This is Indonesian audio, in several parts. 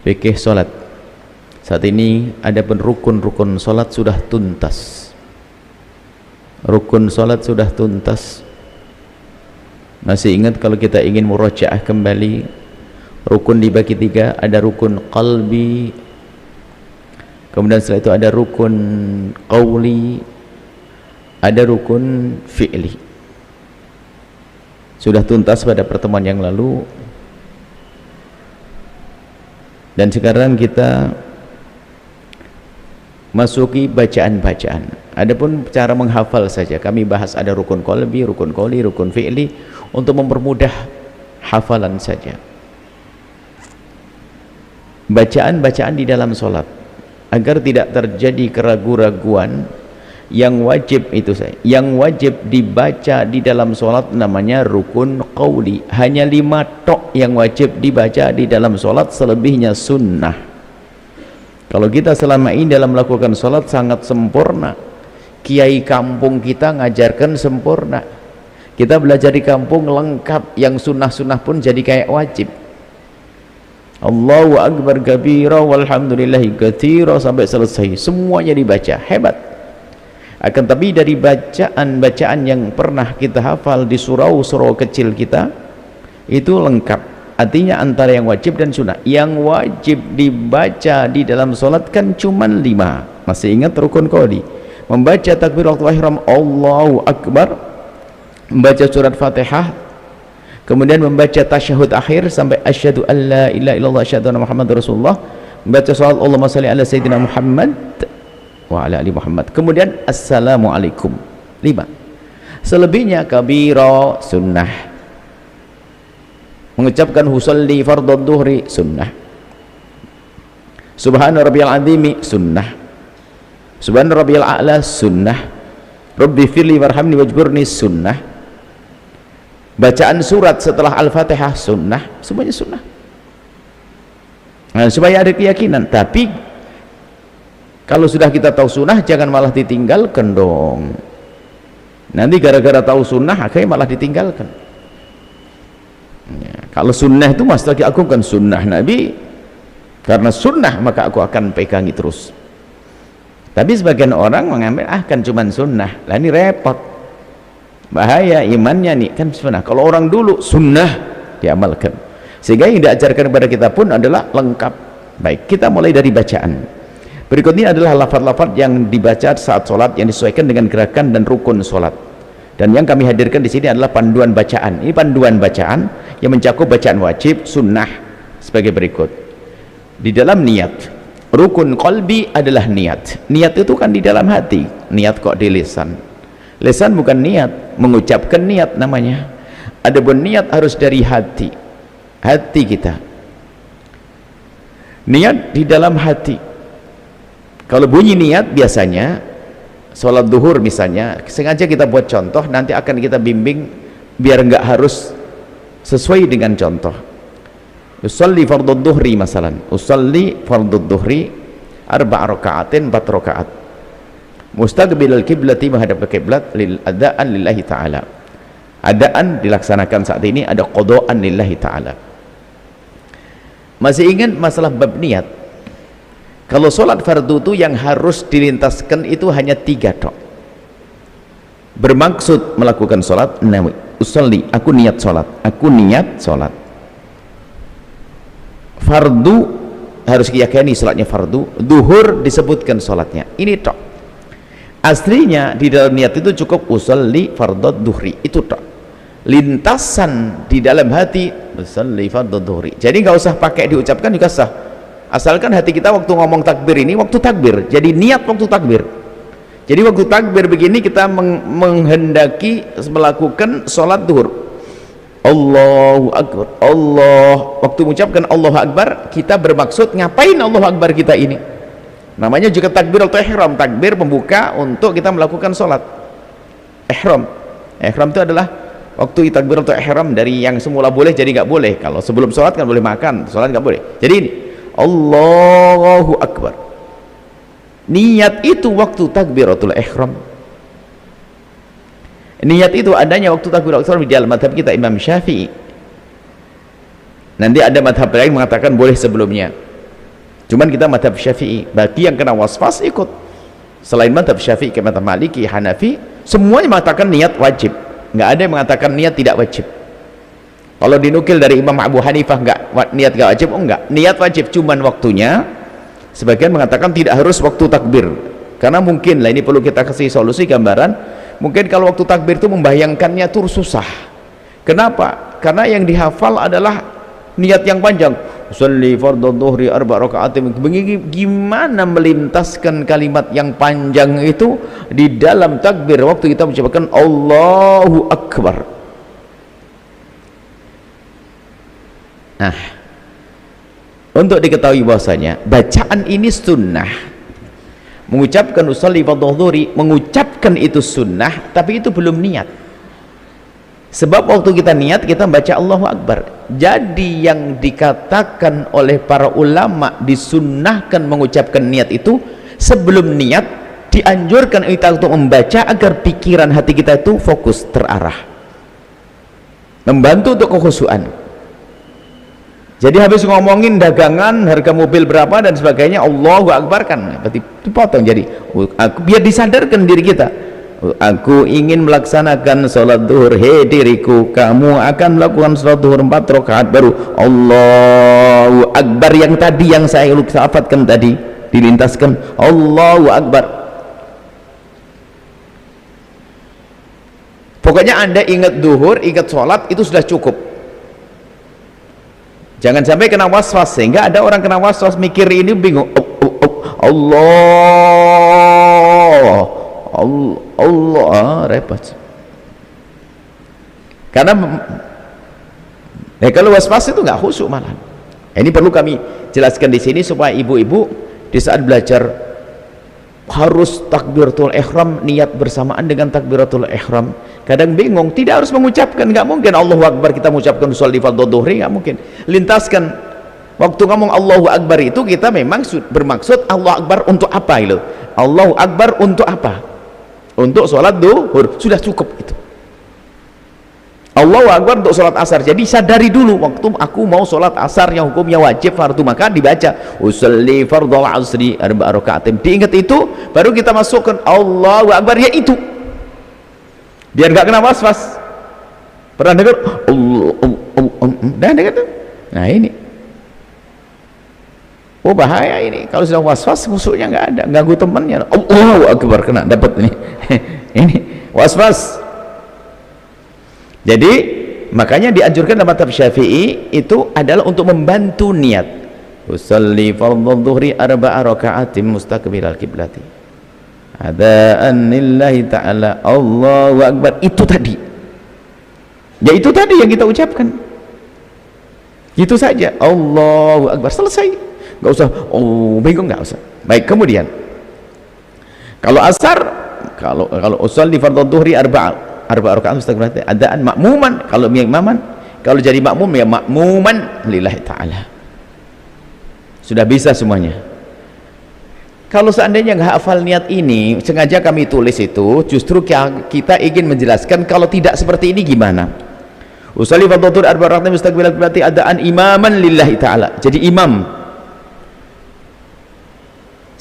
fikih sholat. Saat ini ada pun rukun-rukun sholat sudah tuntas. Rukun sholat sudah tuntas. Masih ingat kalau kita ingin murajaah kembali, rukun dibagi 3, ada rukun qalbi, kemudian setelah itu ada rukun qawli, ada rukun fi'li. Sudah tuntas pada pertemuan yang lalu, dan sekarang kita masuki bacaan-bacaan. Adapun cara menghafal saja kami bahas, ada rukun qalbi, rukun qawli, rukun fi'li, untuk mempermudah hafalan saja. Bacaan-bacaan di dalam sholat agar tidak terjadi keraguan-raguan. Yang wajib itu saya, yang wajib dibaca di dalam sholat namanya rukun qawli. Hanya 5 tok yang wajib dibaca di dalam sholat, selebihnya sunnah. Kalau kita selama ini dalam melakukan sholat sangat sempurna, kiai kampung kita ngajarkan sempurna, kita belajar di kampung lengkap, yang sunnah-sunnah pun jadi kayak wajib. Allahu Akbar kabira walhamdulillahi katsira sampai selesai, semuanya dibaca, hebat. Akan tapi dari bacaan-bacaan yang pernah kita hafal di surau-surau kecil kita, itu lengkap. Artinya antara yang wajib dan sunnah. Yang wajib dibaca di dalam sholat kan cuma 5. Masih ingat rukun qawli? Membaca takbiratul ihram Allahu Akbar, membaca surat Fatihah, kemudian membaca tasyahud akhir sampai asyhadu an la ilaha illallah asyhadu anna muhammadar rasulullah, membaca salat Allahumma shalli ala sayyidina Muhammad wa ala ali Muhammad, kemudian assalamualaikum. 5. Selebihnya kabira sunnah. Mengucapkan husalli fardhu dhuhri sunnah, subhana rabbiyal azimi sunnah, subhana rabbiyal a'la sunnah, rabbi firli warhamni wajburni sunnah. Bacaan surat setelah al-fatihah sunnah, semuanya sunnah. Nah, supaya ada keyakinan. Tapi kalau sudah kita tahu sunnah, jangan malah ditinggalkan dong. Nanti gara-gara tahu sunnah akhirnya malah ditinggalkan ya. Kalau sunnah itu mas lagi agungkan sunnah Nabi, karena sunnah maka aku akan pegangi terus. Tapi sebagian orang mengambil kan cuman sunnah, lah ini repot, bahaya imannya nih, kan sunnah. Kalau orang dulu sunnah diamalkan, sehingga yang diajarkan kepada kita pun adalah lengkap. Baik, kita mulai dari bacaan. Berikut ini adalah lafaz-lafaz yang dibaca saat sholat, yang disesuaikan dengan gerakan dan rukun sholat. Dan yang kami hadirkan di sini adalah panduan bacaan. Ini panduan bacaan yang mencakup bacaan wajib, sunnah sebagai berikut. Di dalam niat, rukun qalbi adalah niat. Niat itu kan di dalam hati, niat kok di lisan. Lisan bukan niat, mengucapkan niat namanya. Adapun niat harus dari hati, hati kita. Niat di dalam hati. Kalau bunyi niat biasanya sholat duhur misalnya, sengaja kita buat contoh, nanti akan kita bimbing biar enggak harus sesuai dengan contoh. Usalli fardhu dhuhri masalan, usalli fardhu dhuhri 4 raka'atin, 4 rakaat, mustaqbilal kiblati, menghadap ke kiblat, lil adaan lillahi ta'ala. Adaan dilaksanakan saat ini, ada qadaan lillahi ta'ala. Masih ingat masalah bab niat? Kalau sholat fardu itu yang harus dilintaskan itu hanya 3 tok. Bermaksud melakukan sholat, nawi usolli, aku niat sholat, aku niat sholat. Fardu harus diyakini sholatnya fardu. Duhur disebutkan sholatnya, ini tok. Aslinya di dalam niat itu cukup usolli fardhu duhri, itu tok. Lintasan di dalam hati usolli fardhu duhri, jadi nggak usah pakai diucapkan juga sah, asalkan hati kita waktu ngomong takbir ini waktu takbir, jadi niat waktu takbir. Jadi waktu takbir begini kita menghendaki melakukan sholat duhur, Allahu Akbar, waktu mengucapkan Allahu Akbar kita bermaksud ngapain Allahu Akbar kita ini, namanya juga takbir atau ihram, takbir pembuka untuk kita melakukan sholat. Ihram itu adalah waktu takbir atau ihram, dari yang semula boleh jadi nggak boleh. Kalau sebelum sholat kan boleh makan, sholat nggak boleh. Jadi ini Allahu Akbar, niat itu waktu takbiratul ihram. Niat itu adanya waktu takbiratul ihram di dalam madhab kita Imam Syafi'i. Nanti ada madhab lain mengatakan boleh sebelumnya. Cuman kita madhab Syafi'i. Bagi yang kena waswas ikut. Selain madhab Syafi'i, ke madhab Maliki, Hanafi, semuanya mengatakan niat wajib. Nggak ada yang mengatakan niat tidak wajib. Kalau dinukil dari Imam Abu Hanifah niat nggak wajib, enggak. Niat wajib, cuman waktunya sebagian mengatakan tidak harus waktu takbir. Karena mungkin lah, ini perlu kita kasih solusi gambaran, mungkin kalau waktu takbir itu membayangkannya itu susah. Kenapa? Karena yang dihafal adalah niat yang panjang. Sholli fardhu dhuhri arba' raka'atin. Gimana melintaskan kalimat yang panjang itu di dalam takbir waktu kita mengucapkan Allahu Akbar. Nah, untuk diketahui bahwasanya bacaan ini sunnah. Mengucapkan usolli fardhu dhuhri, mengucapkan itu sunnah, tapi itu belum niat. Sebab waktu kita niat, kita baca Allahu Akbar. Jadi yang dikatakan oleh para ulama disunnahkan mengucapkan niat itu sebelum niat, dianjurkan kita untuk membaca agar pikiran hati kita itu fokus, terarah, membantu untuk kekhusyuan. Jadi habis ngomongin dagangan, harga mobil berapa dan sebagainya, Allahu Akbar kan berarti dipotong. Jadi biar disadarkan diri kita, aku ingin melaksanakan sholat duhur. Hei diriku, kamu akan melakukan sholat duhur 4 rakaat baru Allahu Akbar. Yang tadi yang saya lafadzkan tadi dilintaskan Allahu Akbar. Pokoknya Anda ingat duhur, ingat sholat, itu sudah cukup. Jangan sampai kena waswas, sehingga ada orang kena waswas mikir ini bingung. Allah repot. Karena kalau waswas itu nggak khusyuk malah. Ini perlu kami jelaskan di sini supaya ibu-ibu di saat belajar harus takbiratul ihram, niat bersamaan dengan takbiratul ihram. Kadang bingung, tidak harus mengucapkan, nggak mungkin Allahu Akbar kita mengucapkan sholli fardhu dhuhri, nggak mungkin. Lintaskan. Waktu ngomong Allahu Akbar itu kita memang bermaksud Allahu Akbar untuk apa itu? Allahu Akbar untuk apa? Untuk sholat duhur, sudah cukup itu. Allahu Akbar untuk sholat asar. Jadi sadari dulu, waktu aku mau sholat asar yang hukumnya wajib fardu, maka dibaca usolli fardhu asri arba' raka'atin. Diingat itu, baru kita masukkan Allahu Akbar, ya itu. Biar nggak kena was-was. Pernah dengar? Dengar tuh. Nah ini. Oh bahaya ini. Kalau sudah was-was, musuhnya nggak ada, ganggu temannya. Allahu Akbar, kena dapat ini. Ini was-was. Jadi makanya dianjurkan dalam madhab Syafi'i itu adalah untuk membantu niat. Usolli fardhu dhuhri arba'a raka'atin mustaqbilal qiblati. Adaan lillahi ta'ala Allahu Akbar. Itu tadi. Ya itu tadi yang kita ucapkan. Itu saja. Allahu Akbar. Selesai. Nggak usah bingung, nggak usah. Baik, kemudian kalau asar, kalau usolli fardhu dhuhri arba'a rakaat mustaqbilati adaan makmuman, kalau imaman, kalau jadi makmum ya makmuman lillahi ta'ala. Sudah bisa semuanya. Kalau seandainya nggak hafal niat ini, sengaja kami tulis itu, justru kita ingin menjelaskan kalau tidak seperti ini gimana. Usolli fardhu dhuhri arba'a rakaat mustaqbilati adaan imaman lillahi ta'ala. Jadi imam.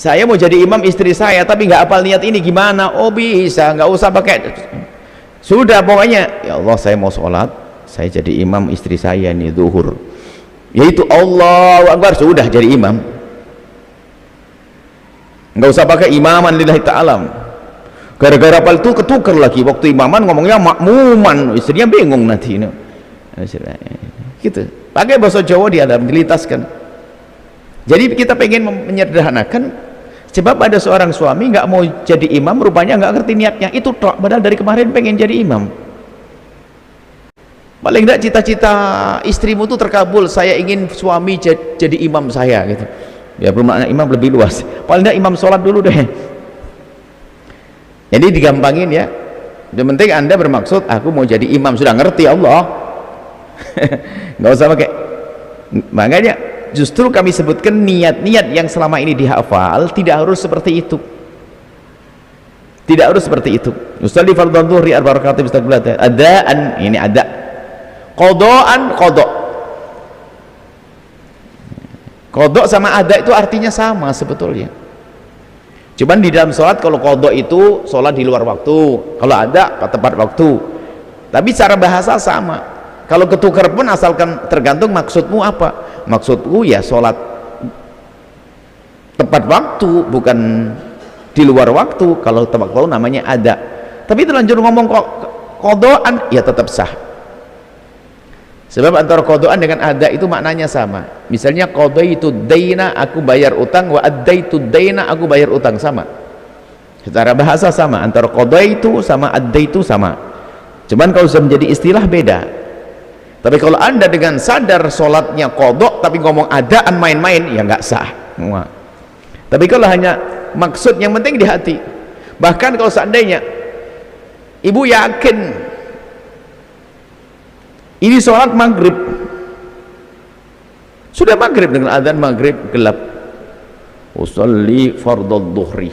Saya mau jadi imam istri saya tapi nggak hafal niat ini gimana? Oh bisa, nggak usah pakai. Sudah pokoknya, ya Allah saya mau sholat, saya jadi imam istri saya nih zuhur, yaitu Allahu Akbar, sudah jadi imam. Nggak usah pakai imaman lillahi ta'ala. Gara-gara hafal itu ketukar lagi, waktu imaman ngomongnya makmuman, istrinya bingung nanti. Gitu. Pakai bahasa Jawa dia dalam dilintaskan. Jadi kita pengen menyederhanakan. Sebab ada seorang suami nggak mau jadi imam, rupanya nggak ngerti niatnya, itu tok, padahal dari kemarin pengen jadi imam. Paling nggak cita-cita istrimu tuh terkabul, saya ingin suami jadi imam saya gitu. Ya bermakna imam lebih luas, paling nggak imam sholat dulu deh. Jadi digampangin ya, yang penting anda bermaksud aku mau jadi imam, sudah ngerti Allah. Nggak usah pakai. Makanya justru kami sebutkan niat-niat yang selama ini dihafal tidak harus seperti itu, tidak harus seperti itu. Usolli fardhu dhuhri arba'a raka'atin mustaqbilati adaan, ini ada, qadaan qada. Qadha sama ada itu artinya sama sebetulnya, cuman di dalam sholat kalau qadha itu sholat di luar waktu, kalau ada tepat waktu, tapi cara bahasa sama. Kalau ketukar pun asalkan tergantung maksudmu apa. Maksudku ya sholat tepat waktu, bukan di luar waktu. Kalau tepat waktu namanya ada, tapi terlanjur ngomong kok qadhaan, ya tetap sah. Sebab antara qadhaan dengan ada itu maknanya sama. Misalnya qadaitu daina, aku bayar utang, wa addaitu daina, aku bayar utang, sama. Secara bahasa sama, antara qadaitu sama addaitu sama. Cuman kalau sudah menjadi istilah beda. Tapi kalau Anda dengan sadar sholatnya qadha tapi ngomong adaan main-main, ya nggak sah. Tapi kalau hanya maksud yang penting di hati. Bahkan kalau seandainya ibu yakin ini sholat maghrib, sudah maghrib dengan adzan maghrib gelap, usolli fardhu dhuhri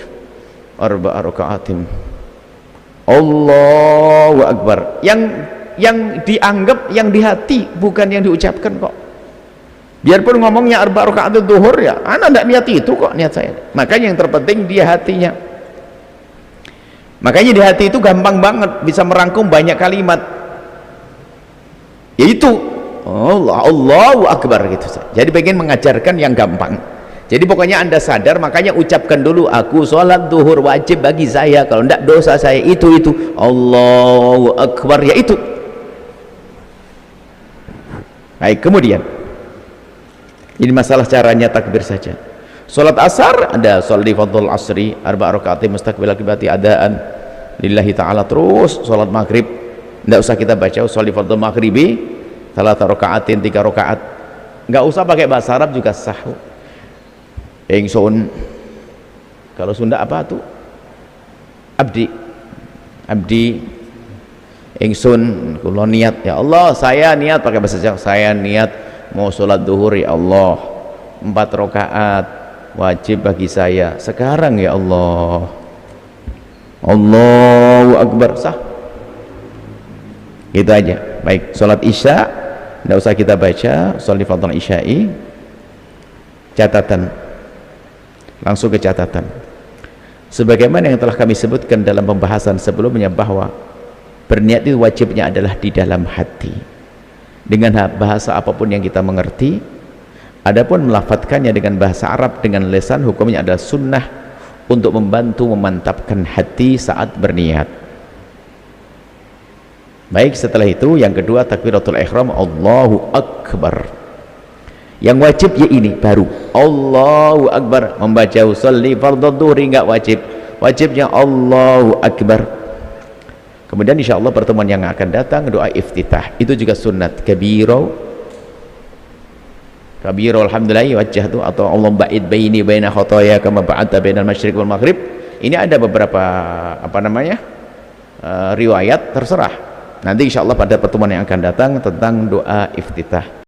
arba'a raka'atin, Allahu akbar, yang dianggap yang di hati, bukan yang diucapkan kok. Biarpun ngomongnya arba'a raka'atin dhuhur, ya ana enggak niat itu kok, niat saya. Makanya yang terpenting dia hatinya. Makanya di hati itu gampang banget bisa merangkum banyak kalimat, yaitu Allahu akbar gitu. Jadi pengen mengajarkan yang gampang. Jadi pokoknya Anda sadar, makanya ucapkan dulu, aku sholat duhur wajib bagi saya, kalau tidak dosa saya itu Allahu akbar, ya itu. Baik, kemudian ini masalah caranya takbir saja. Sholat asar ada sholli fardhul asri arba'a raka'atin mustaqbilal qiblati adaan lillahi ta'ala. Terus sholat maghrib tidak usah kita baca sholli fardhul maghribi salata raka'atin, 3 rakaat, nggak usah pakai bahasa Arab juga sah. Ingsun, kalau Sunda apa tuh, abdi ingsun kula niat, ya Allah saya niat, pakai bahasa Jawa, saya niat mau sholat duhur ya Allah 4 rakaat wajib bagi saya sekarang ya Allah, Allahu akbar, sah gitu aja. Baik, sholat isya tidak usah kita baca sholat fardhu isya'i, catatan, langsung ke catatan. Sebagaimana yang telah kami sebutkan dalam pembahasan sebelumnya, bahwa berniat itu wajibnya adalah di dalam hati dengan bahasa apapun yang kita mengerti. Adapun melafadzkannya dengan bahasa Arab dengan lisan, hukumnya adalah sunnah untuk membantu memantapkan hati saat berniat. Baik, setelah itu yang kedua takbiratul ihram, Allahu akbar. Yang wajib ya ini baru Allahu akbar. Membaca usolli fardhu dhuhri enggak wajib, wajibnya Allahu akbar. Kemudian insyaallah pertemuan yang akan datang doa iftitah, itu juga sunat kabiro alhamdulillah wajjahtu, atau Allah ba'id baini baina khotoya kama ba'adta bainal masyriq wal maghrib. Ini ada beberapa riwayat, terserah. Nanti insyaallah pada pertemuan yang akan datang tentang doa iftitah.